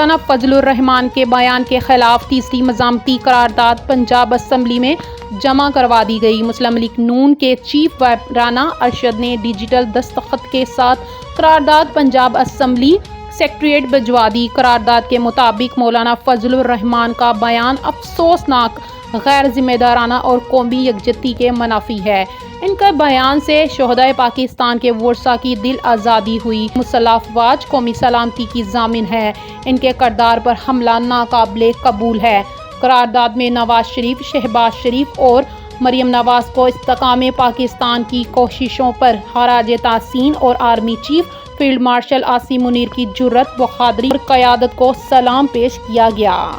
مولانا فضل الرحمان کے بیان کے خلاف تیسری مزاحمتی قرارداد پنجاب اسمبلی میں جمع کروا دی گئی۔ مسلم لیگ نون کے چیف وائپ رانا ارشد نے ڈیجیٹل دستخط کے ساتھ قرارداد پنجاب اسمبلی سیکریٹریٹ بھجوا دی۔ قرارداد کے مطابق مولانا فضل الرحمان کا بیان افسوسناک، غیر ذمہ دارانہ اور قومی یکجہتی کے منافی ہے۔ ان کے بیان سے شہدائے پاکستان کے ورثاء کی دل آزادی ہوئی، مسلح افواج قومی سلامتی کی ضامن ہے۔ ان کے کردار پر حملہ ناقابل قبول ہے۔ قرارداد میں نواز شریف، شہباز شریف اور مریم نواز کو استحکام پاکستان کی کوششوں پر خراج تحسین اور army chief field marshal Asim Munir کی جرأت، بہادری اور قیادت کو سلام پیش کیا گیا۔